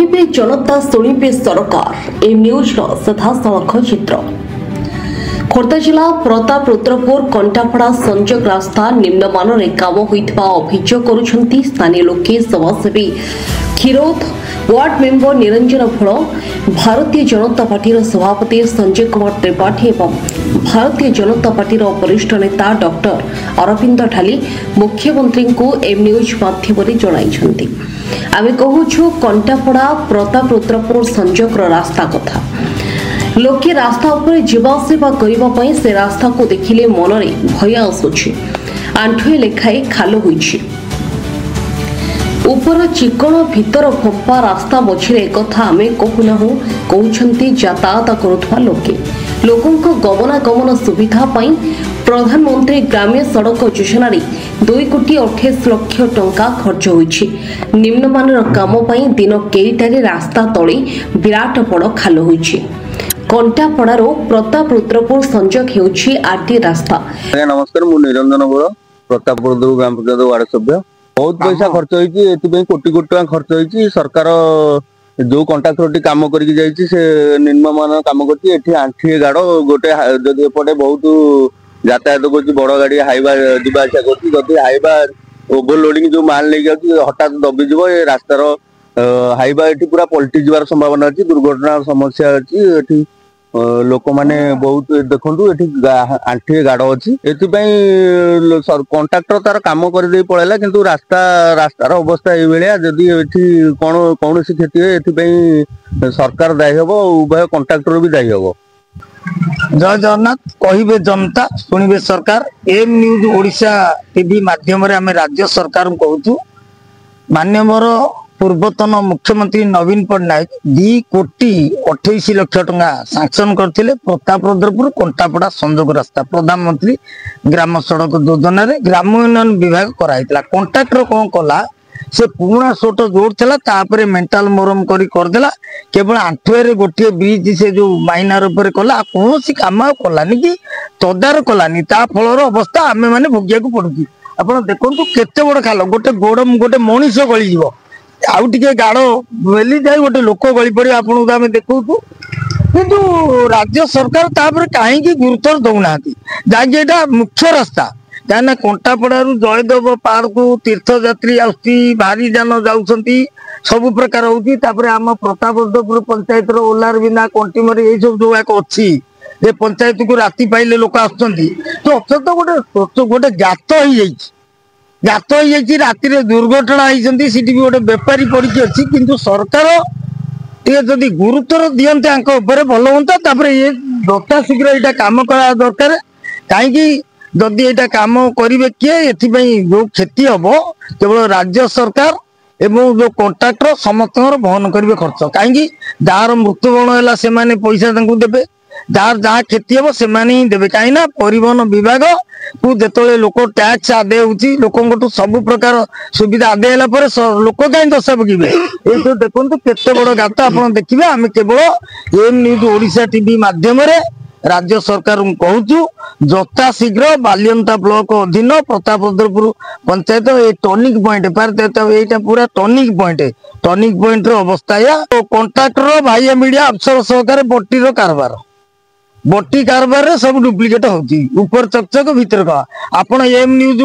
कहिबे जनता शुणिबे सरकार ए न्यूज सीधासख चित्र। खोर्धा जिला प्रताप रुद्रपुर कंटापड़ा संजोग रास्ता निम्नमान काम होइतबा अभियोग करुछंती स्थानीय लोके। समाजसेवी खीरोद वार्ड मेंबर निरंजन फल, भारतीय जनता पार्टी सभापति संजय कुमार त्रिपाठी एवं भारतीय जनता पार्टी वरिष्ठ नेता डॉक्टर अरविंद ढाली मुख्यमंत्री को एम न्यूज माध्यम जणाइछंती। आमे कहूछु कंटापड़ा प्रताप रुद्रपुर संजोग रास्ता कथा। लोके रास्ता उपरे जीवासेवा करने से रास्ता को देखिले मनरे भय आसुछि। आंठुए लेखाए खाल होइछि। ऊपर चिकण भीतर फंपा रास्ता मझिरे एकथा आमे कहूनाहु कहउछंती यातायात करुथवा लोके। लोकंक गमनागमन सुविधा पाई प्रधानमंत्री ग्राम्य सड़क योजना 2,28,00,000 टंका खर्च होइछि। निम्नमानर काम पाई दिन केईटारे रास्ता तळे विराट बड़ खाल होइछि। कंटापड़ार प्रताप रुद्रपुर संजोग हेउछि आरटी रास्ता। नमस्कार, मु निरंजन बोल, प्रताप रुद्रपुर ग्राम पंचायत वार्ड सभ्य। बहुत पैसा खर्च होइछि, एथि कोटी कोटी टका खर्च होइछि। सरकार जो कंट्राक्टर काम करके जाइछि से निम्नमान काम करछि। एठी आंठी गाड़ गोटे जदि एपटे बहुत यातायात करछि, बड़ गाड़ी हाइवा दिबा आशा करछि। जदि हाइवा ओभरलोडिंग जो माल ले जाउछि हठात दबि जिवो, ए रास्तार हाइवा एठी पूरा पलटि जिवार संभावना अछि। दुर्घटना समस्या अछि। एठी लोक माने बहुत देखंतु एठी आंठी गाड़ अछि। एथिपई कंट्राक्टर तार काम कर दे पळेला, किंतु रास्तार अवस्था ए बेलिया। जदि एठी कोनोसी क्षति होय एथिपई सरकार दायी हबो, उभय कंट्राक्टर भी दायी हबो। जय जगन्नाथ। कहिबे जनता शुणिबे सरकार। एम न्यूज ओडिशा टीवी माध्यम रे आमे राज्य सरकार को कहूछु, माननीय पूर्वतन मुख्यमंत्री नवीन पट्टनायक 2,28,00,000 टंका सांक्शन करथिले प्रताप रुद्रपुर कंटापड़ा संजोग रास्ता प्रधानमंत्री ग्राम सड़क योजना रे ग्राम उन्नयन विभाग कराइतला। कंट्राक्टर कोन कला से पुराना सोट जोड़ थिला, तापरे मेंटल मोरम करी कर देला। केवल आंठुए रे गोटे ब्रिज से जो माइनर ऊपर कला, कोनोसी काम कलानी कि तदार कलानी। ता फलर अवस्था आमे माने भोगिया को पड़ुची। आपण देखंतु केते बड़ खाल, गोटे गोडम गोटे मनीष गली जीवो, आउ टिके गाड़ बेली जाए गोटे लोक गली पड़े। आपन आमे देखौतु, किंतु राज्य सरकार तापर काहेकि गुरुत्व दउना जाके एटा मुख्य रास्ता। कहना कंटापड़ारू जयदेव पार्क तीर्थयात्री आउती, भारी जान जाउछंती, सब प्रकार होती। तापर आम प्रतापरुद्रपुर पंचायत रो ओलार बिना कंटीमरी ए सब जो एक अछि, जे पंचायत को राती पाइले लोक आछंती। तो अक्षत गोटे गात होई जाइछि। गात हो राति दुर्घटना होती, भी गोटे बेपारी पड़ी अच्छी। किंतु सरकार जदि गुरुत्व दिखते भल हाँ। ये यथा शीघ्र यहाँ कम करा दरकार। कहीं जदि यहाँ कम करेंगे किए, एपाई जो क्षति हम केवल राज्य सरकार एवं जो कंट्राक्टर समस्त वहन करेंगे खर्च। कहीं जार मृत्युवरण है से पैसा देवे, जार जहाँ क्षति हम से ही देवे। कहीं परिवहन विभाग को जो लोक टैक्स आदाय होती, लोक सब प्रकार सुविधा आदाय लोक कहीं दशा पकेबे। ये देखो केते बड़ गात आप देखिए। आम केवल एम न्यूज ओडिशा टीवी माध्यम राज्य सरकार कहूँ, यथा शीघ्र बालियंता ब्लॉक अधीन प्रताप रुद्रपुर पंचायत ये टर्निंग पॉइंट यहाँ पूरा टर्निंग पॉइंट अवस्था या कंट्राक्टर भाई मीडिया अफसर सहकार बटीर कारबार बटी कारबार रे सब डुप्लिकेट होती। ऊपर चकचक भीतर कहा। आपण एम न्यूज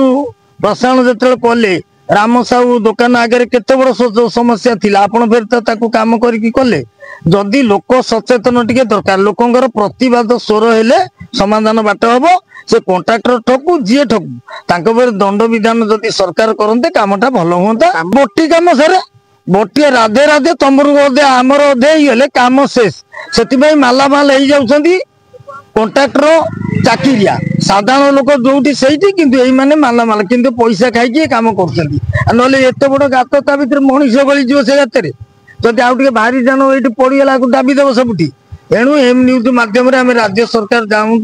प्रसारण जो कले राम साहू दुकान आगे केते बड़ समस्या थिला, आपण फिर तो ताकू काम करके कले। जदि लोक सचेतन टिके दरकार, लोकंकर प्रतिवाद स्वर हेले समाधान बाट हम। से कंट्राक्टर ठकू जी ठकू तांको पर दंड विधान जदि सरकार करते कामटा भल हुआ। बटी काम सर बटी राधे राधे तमर अधे आमर अधे काम शेष। से मालामाल हो जाउछंती कंट्राक्टर चाकिरिया, साधारण लोक जो सही किंतु यही माने मालामाल किंतु पैसा खाई काम कर। एत बड़ गात ता भर मनीष गली जीव से गात जदि आउ टे भारी जान ये पड़गला दाबीदेव सबुठी। एणु एम न्यूज माध्यम आम राज्य सरकार जाऊँ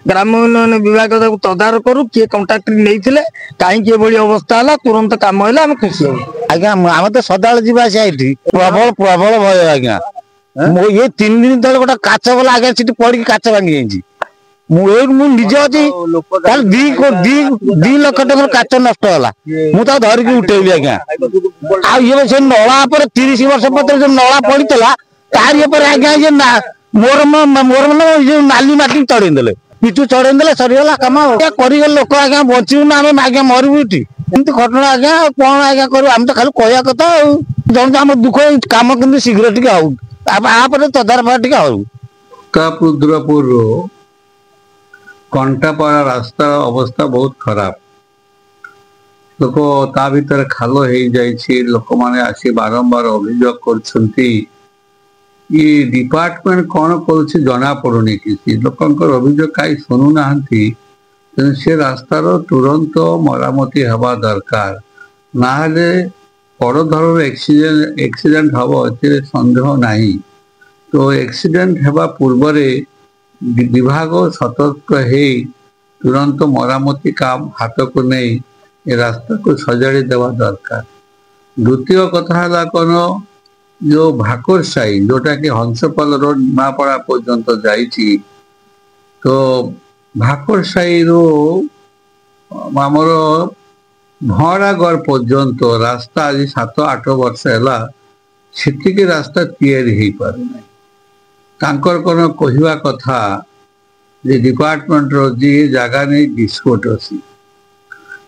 ग्राम उन्नयन विभाग तदार करू किए कंट्राक्टर नहीं कहीं अवस्था है तुरंत काम है आम खुशी हो। आज्ञा आम तो सदा जावा प्रबल प्रबल भय। आज्ञा ये 3 दिन तले गोटे काच गला आगे पड़ी काच भांगी ମୁଁ ନିଜେ ଅଛି ତାହେଲେ ଦି ଲକ୍ଷ ଟଙ୍କାର କାଚ ନଷ୍ଟ ହେଲା ମୁଁ ତାକୁ ଧରିକି ଉଠେଇଲି ଆଜ୍ଞା। ଆଉ ଇଏ ସେ ନଳା ଉପରେ 30 ବର୍ଷ ପର୍ଯ୍ୟନ୍ତ ଯୋଉ ନଳା ପଡିଥିଲା ତାରି ଉପରେ ଆଜ୍ଞା ଇଏ ମୋର ମାନେ ଯୋଉ ନାଲି ମାଟି ଚଢେଇ ଦେଲେ ପିଚୁ ଚଢେଇ ଦେଲେ ସରିଗଲା କାମ। କରିଗଲେ ଲୋକ ଆଜ୍ଞା ବଞ୍ଚିବୁ ନା ଆମେ ଆଜ୍ଞା ମରିବୁ ଏଠି ଏମିତି ଘଟଣା ଆଜ୍ଞା। ଆଉ କଣ ଆଜ୍ଞା କରିବୁ ଆମେ ତ ଖାଲି କହିବା କଥା ଆଉ ଜଣେ ଆମ ଦୁଃଖ କାମ କିନ୍ତୁ ଶୀଘ୍ର ଟିକେ ହଉ ତାପରେ ତଦାରଖ ଟିକେ ହଉ। ରୁଦ୍ରପୁରରୁ କଣ୍ଟାପାଳ ରାସ୍ତାର ଅବସ୍ଥା ବହୁତ ଖରାପ। ଲୋକ ତା ଭିତରେ ଖାଲ ହେଇଯାଇଛି। ଲୋକମାନେ ଆସି ବାରମ୍ବାର ଅଭିଯୋଗ କରୁଛନ୍ତି। ଇ ଡିପାର୍ଟମେଣ୍ଟ କଣ କରୁଛି ଜଣା ପଡୁନି କିଛି। ଲୋକଙ୍କର ଅଭିଯୋଗ କାହିଁ ଶୁଣୁନାହାନ୍ତି। ତେଣୁ ସେ ରାସ୍ତାର ତୁରନ୍ତ ମରାମତି ହେବା ଦରକାର। ନହେଲେ ବଡ଼ ଧରଣର ଏକ୍ସିଡେଣ୍ଟ ହବ ଏଥିରେ ସନ୍ଦେହ ନାହିଁ। ତ ଏକ୍ସିଡେଣ୍ଟ ହେବା ପୂର୍ବରେ ବିଭାଗ ସତର୍କ ହେଇ ତୁରନ୍ତ ମରାମତି କାମ ହାତକୁ ନେଇ ଏ ରାସ୍ତାକୁ ସଜାଡ଼ି ଦେବା ଦରକାର। ଦ୍ୱିତୀୟ କଥା ହେଲା କ'ଣ, ଯୋଉ ଭାକର ସାହି ଯୋଉଟାକି ହଂସପାଲ ରୋଡ ନିମାପଡ଼ା ପର୍ଯ୍ୟନ୍ତ ଯାଇଛି, ତ ଭାକର ସାହିରୁ ଆମର ଭଁରାଗଡ଼ ପର୍ଯ୍ୟନ୍ତ ରାସ୍ତା ଆଜି 7-8 ବର୍ଷ ହେଲା ସେତିକି ରାସ୍ତା ତିଆରି ହେଇପାରୁନାହିଁ। ତାଙ୍କର କ'ଣ କହିବା କଥା ଯେ ଡିପାର୍ଟମେଣ୍ଟର ଯିଏ ଜାଗା ନେଇ ଡିସ୍ପ୍ୟୁଟ୍ ଅଛି।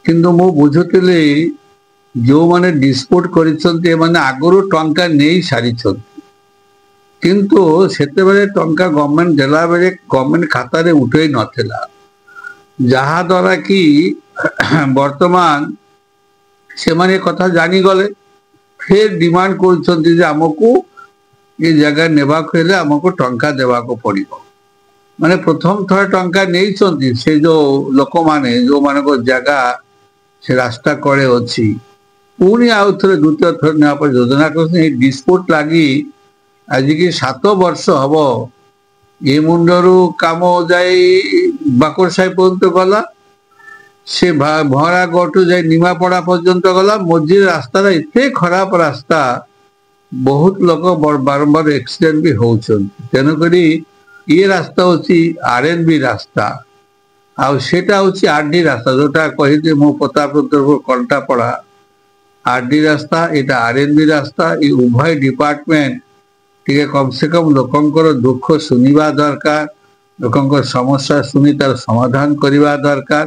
କିନ୍ତୁ ମୁଁ ବୁଝୁଥିଲି ଯେଉଁମାନେ ଡିସ୍ପ୍ୟୁଟ୍ କରିଛନ୍ତି ଏମାନେ ଆଗରୁ ଟଙ୍କା ନେଇ ସାରିଛନ୍ତି। କିନ୍ତୁ ସେତେବେଳେ ଟଙ୍କା ଗଭର୍ଣ୍ଣମେଣ୍ଟ ଦେଲାବେଳେ ଗଭର୍ଣ୍ଣମେଣ୍ଟ ଖାତାରେ ଉଠେଇ ନଥିଲା, ଯାହାଦ୍ୱାରା କି ବର୍ତ୍ତମାନ ସେମାନେ କଥା ଜାଣିଗଲେ ଫେର ଡିମାଣ୍ଡ କରୁଛନ୍ତି ଯେ ଆମକୁ ଏ ଜାଗା ନେବାକୁ ହେଲେ ଆମକୁ ଟଙ୍କା ଦେବାକୁ ପଡ଼ିବ। ମାନେ ପ୍ରଥମ ଥର ଟଙ୍କା ନେଇଛନ୍ତି ସେ ଯୋଉ ଲୋକମାନେ ଯୋଉମାନଙ୍କ ଜାଗା ସେ ରାସ୍ତା କଡ଼େ ଅଛି, ପୁଣି ଆଉ ଥରେ ଦ୍ୱିତୀୟ ଥର ନେବା ପାଇଁ ଯୋଜନା କରୁଛନ୍ତି। ଏଇ ଡିସ୍ପ୍ୟୁଟ୍ ଲାଗି ଆଜିକି 7 ବର୍ଷ ହବ ଏ ମୁଣ୍ଡରୁ କାମ ଯାଇ ବାକର ସାହି ପର୍ଯ୍ୟନ୍ତ ଗଲା, ସେ ଭଁରାଗଡ଼ଠୁ ଯାଇ ନିମାପଡ଼ା ପର୍ଯ୍ୟନ୍ତ ଗଲା। ମଝିରେ ରାସ୍ତାଟା ଏତେ ଖରାପ ରାସ୍ତା, ବହୁତ ଲୋକ ବାରମ୍ବାର ଏକ୍ସିଡେଣ୍ଟ ବି ହଉଛନ୍ତି। ତେଣୁକରି ଇଏ ରାସ୍ତା ହଉଛି RNB ରାସ୍ତା, ଆଉ ସେଟା ହଉଛି RD ରାସ୍ତା। ଯୋଉଟା କହିଲି ମୁଁ ପ୍ରତାପରୁଦ୍ରପୁର କଣ୍ଟାପଡ଼ା RD ରାସ୍ତା, ଏଇଟା RNB ରାସ୍ତା। ଏ ଉଭୟ ଡିପାର୍ଟମେଣ୍ଟ ଟିକେ କମ ସେ କମ ଲୋକଙ୍କର ଦୁଃଖ ଶୁଣିବା ଦରକାର, ଲୋକଙ୍କ ସମସ୍ୟା ଶୁଣି ତାର ସମାଧାନ କରିବା ଦରକାର।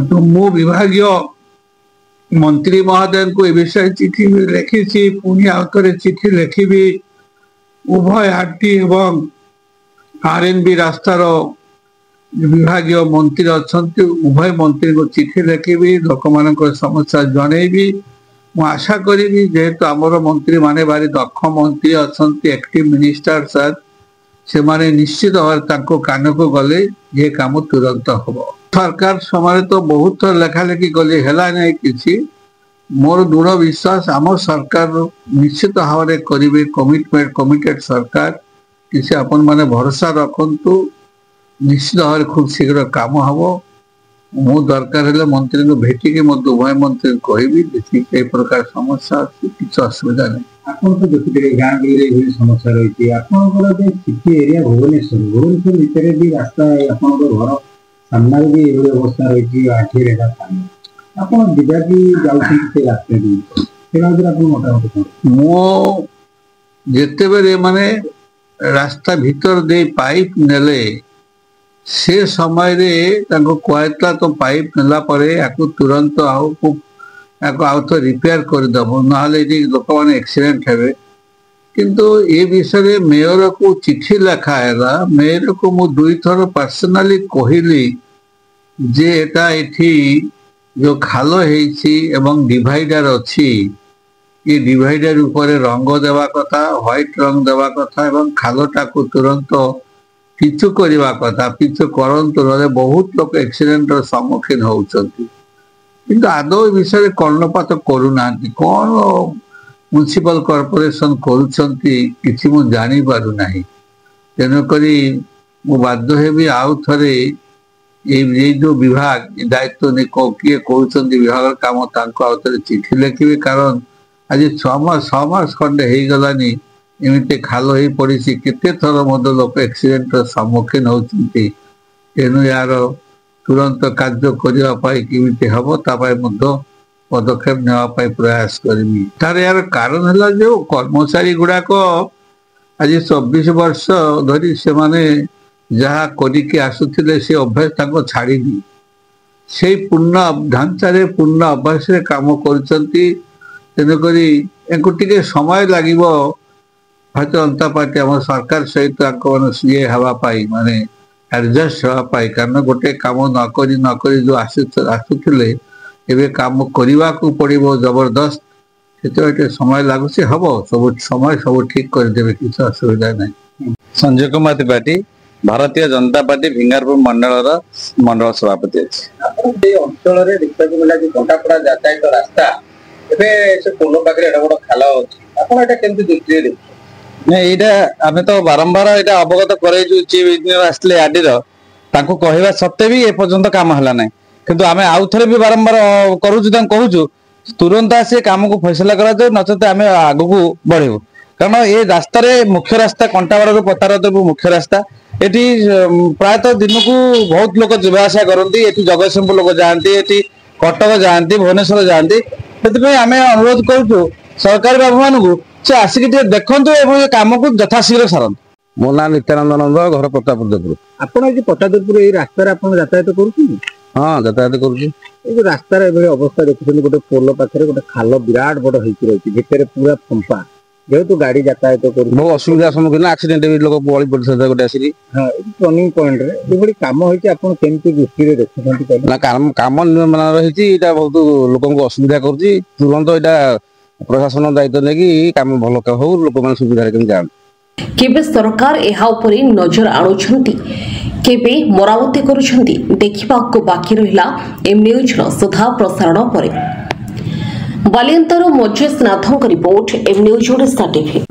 ତ ମୁଁ ବିଭାଗୀୟ ମନ୍ତ୍ରୀ ମହୋଦୟଙ୍କୁ ଏ ବିଷୟରେ ଚିଠି ଲେଖିଛି, ପୁଣି ଆଉ ଥରେ ଚିଠି ଲେଖିବି। ଉଭୟ RD ଏବଂ RNB ରାସ୍ତାର ବିଭାଗୀୟ ମନ୍ତ୍ରୀ ଅଛନ୍ତି, ଉଭୟ ମନ୍ତ୍ରୀଙ୍କୁ ଚିଠି ଲେଖିବି, ଲୋକମାନଙ୍କର ସମସ୍ୟା ଜଣେଇବି। ମୁଁ ଆଶା କରିବି ଯେହେତୁ ଆମର ମନ୍ତ୍ରୀମାନେ ଭାରି ଦକ୍ଷ ମନ୍ତ୍ରୀ ଅଛନ୍ତି, ଆକ୍ଟିଭ ମିନିଷ୍ଟର ସାର୍, ସେମାନେ ନିଶ୍ଚିତ ଭାବରେ ତାଙ୍କ କାନକୁ ଗଲେ ଏ କାମ ତୁରନ୍ତ ହବ। ସରକାର ସମୟରେ ତ ବହୁତ ଥର ଲେଖାଲେଖି କଲେ, ହେଲା ନାହିଁ କିଛି। ମୋର ଦୃଢ଼ ବିଶ୍ୱାସ ଆମ ସରକାର ନିଶ୍ଚିତ ଭାବରେ କରିବେ। କମିଟେଡ୍ ସରକାର, କିଛି ଆପଣମାନେ ଭରସା ରଖନ୍ତୁ। ନିଶ୍ଚିତ ଭାବରେ ଖୁବ୍ ଶୀଘ୍ର କାମ ହବ। ମୁଁ ଦରକାର ହେଲେ ମନ୍ତ୍ରୀଙ୍କୁ ଭେଟିକି ମଧ୍ୟ ଉଭୟ ମନ୍ତ୍ରୀ କହିବି ଯେତିକି ଏ ପ୍ରକାର ସମସ୍ୟା ଅଛି, କିଛି ଅସୁବିଧା ନାହିଁ। ଆପଣ ତ ଦେଖୁଥିବେ ଗାଁ ଗହଳିରେ ଏଭଳି ସମସ୍ୟା ରହିଛି। ଆପଣଙ୍କର ଯେ ସିଟି ଏରିଆ ଭୁବନେଶ୍ୱର ଭିତରେ ବି ରାସ୍ତା, ଆପଣଙ୍କ ଘର ସାମ୍ନାରେ ବି ଏଭଳି ଅବସ୍ଥା ରହିଛି, ଆଠିଏ ରେଖା ପାଣି। ଆପଣ ଯିବା ବି ଯାଉଛନ୍ତି ସେ ରାସ୍ତା ଦେଇ, ସେ ବାବଦରେ ଆପଣ ମତାମତ କଣ? ମୁଁ ଯେତେବେଳେ ମାନେ ରାସ୍ତା ଭିତର ଦେଇ ପାଇପ୍ ନେଲେ ସେ ସମୟରେ ତାଙ୍କୁ କୁହାଯାଇଥିଲା ତ ପାଇପ୍ ନେଲା ପରେ ୟାକୁ ତୁରନ୍ତ ୟାକୁ ଆଉ ଥରେ ରିପେୟାର କରିଦେବ, ନହେଲେ ଏଠି ଲୋକମାନେ ଆକ୍ସିଡେଣ୍ଟ ହେବେ। କିନ୍ତୁ ଏ ବିଷୟରେ ମେୟରକୁ ଚିଠି ଲେଖା ହେଲା। ମେୟରକୁ ମୁଁ 2 ଥର ପର୍ସନାଲି କହିଲି ଯେ ଏଟା ଏଠି ଯୋଉ ଖାଲ ହେଇଛି ଏବଂ ଡିଭାଇଡର ଅଛି, ଏ ଡିଭାଇଡର ଉପରେ ରଙ୍ଗ ଦେବା କଥା, ହ୍ୱାଇଟ୍ ରଙ୍ଗ ଦେବା କଥା ଏବଂ ଖାଲଟାକୁ ତୁରନ୍ତ ପିଚୁ କରିବା କଥା। ପିଚୁ କରନ୍ତୁ, ନହେଲେ ବହୁତ ଲୋକ ଆକ୍ସିଡେଣ୍ଟର ସମ୍ମୁଖୀନ ହଉଛନ୍ତି। କିନ୍ତୁ ଆଦୌ ଏ ବିଷୟରେ କର୍ଣ୍ଣପାତ କରୁନାହାନ୍ତି। କ'ଣ ମ୍ୟୁନିସିପାଲ କର୍ପୋରେସନ କରୁଛନ୍ତି କିଛି ମୁଁ ଜାଣିପାରୁନାହିଁ। ତେଣୁକରି ମୁଁ ବାଧ୍ୟ ହେବି ଆଉ ଥରେ ଏଇ ଯୋଉ ବିଭାଗ ଦାୟିତ୍ୱ କିଏ କରୁଛନ୍ତି ବିଭାଗର କାମ, ତାଙ୍କୁ ଆଉ ଥରେ ଚିଠି ଲେଖିବି। କାରଣ ଆଜି 6 ମାସ ଖଣ୍ଡେ ହେଇଗଲାନି एमती खाल हो पड़ी केते थर मध्य लोक एक्सीडेंट सम्मुखीन होती तेणु यार तुरंत कार्य करने केमी हम पदक्षेप नापी प्रयास करमी तार यार कारण है जो कर्मचारी गुड़ाक आज 24 वर्ष धरी से माने जहाँ करके आसुले से अभ्यास छाड़ी से पूर्ण ढांचारे पूर्ण अभ्यास काम करुक समय लगे भारतीय जनता पार्टी आम सरकार सहित ये हाँपाई माने एडजस्ट हाँपाई कारण गोटे काम नक जो आसुले एवं काम करने को पड़ो जबरदस्त से समय लगुच हम सब समय सब ठीक करदे किसी असुविधा नहीं। संजय कुमार त्रिपाठी भारतीय जनता पार्टी भिंगारपुर मंडल सभापति अच्छे अंचल देखा मिला घंटापड़ा यातायात रास्ता से पोल पाखे बड़ खाल अच्छी दृष्टि नहीं यहाँ आम तो बारंबार यहाँ अवगत करें चीफ इंजीनियर आसते आडीर कहवा सत्वे भी एपर्यंत काम है ना किंतु आम आउ थे भी बारंबार कहूँ तुरंत आसी काम को फैसला करा नचते आम आग को बढ़ेबू कारण ये रास्तार मुख्य रास्ता कंटाबाड़ पतारपुर मुख्य रास्ता ये प्रायतः दिन को बहुत लोग जावासा करती जगतसिंहपुर लोग जाती कटक जाती भुवनेश्वर जाती से आम अनुरोध करुँ सरकारी बाबू मान से आसिक देखु कम को यथाशीघ्र सारत। मो ना नित्यानंद नंद घर प्रतापपुर आपड़ पटादपुर ये रास्तार यातायात कर हाँ यातायात कर रास्तार अवस्था देखुं गोटे पोल पाखे गोटे खाल विराट बड़ रही भितर पूरा फंपा जेहेतु गाड़ी यातायात कर बहुत असुविधा सम्मुखीन एक्सीडेंट भी लोग बड़ी पड़ता गोटे आसिक टर्निंग पॉइंट रे काम होती दृष्टि देखुं काम निर्माण रही बहुत लोक असुविधा कर तुरंत यहाँ प्रशासन दायित्व नहीं कम भल हो लोक मैंने सुविधा जाए केबे सरकार एहा उपरे नजर आणुछंती केबे मरामती करुछंती देखिबाको बाकी रहिला एम न्यूज रो सुधा प्रसारण परे बालियंतर मजेश नाथक report M news Odisha TV.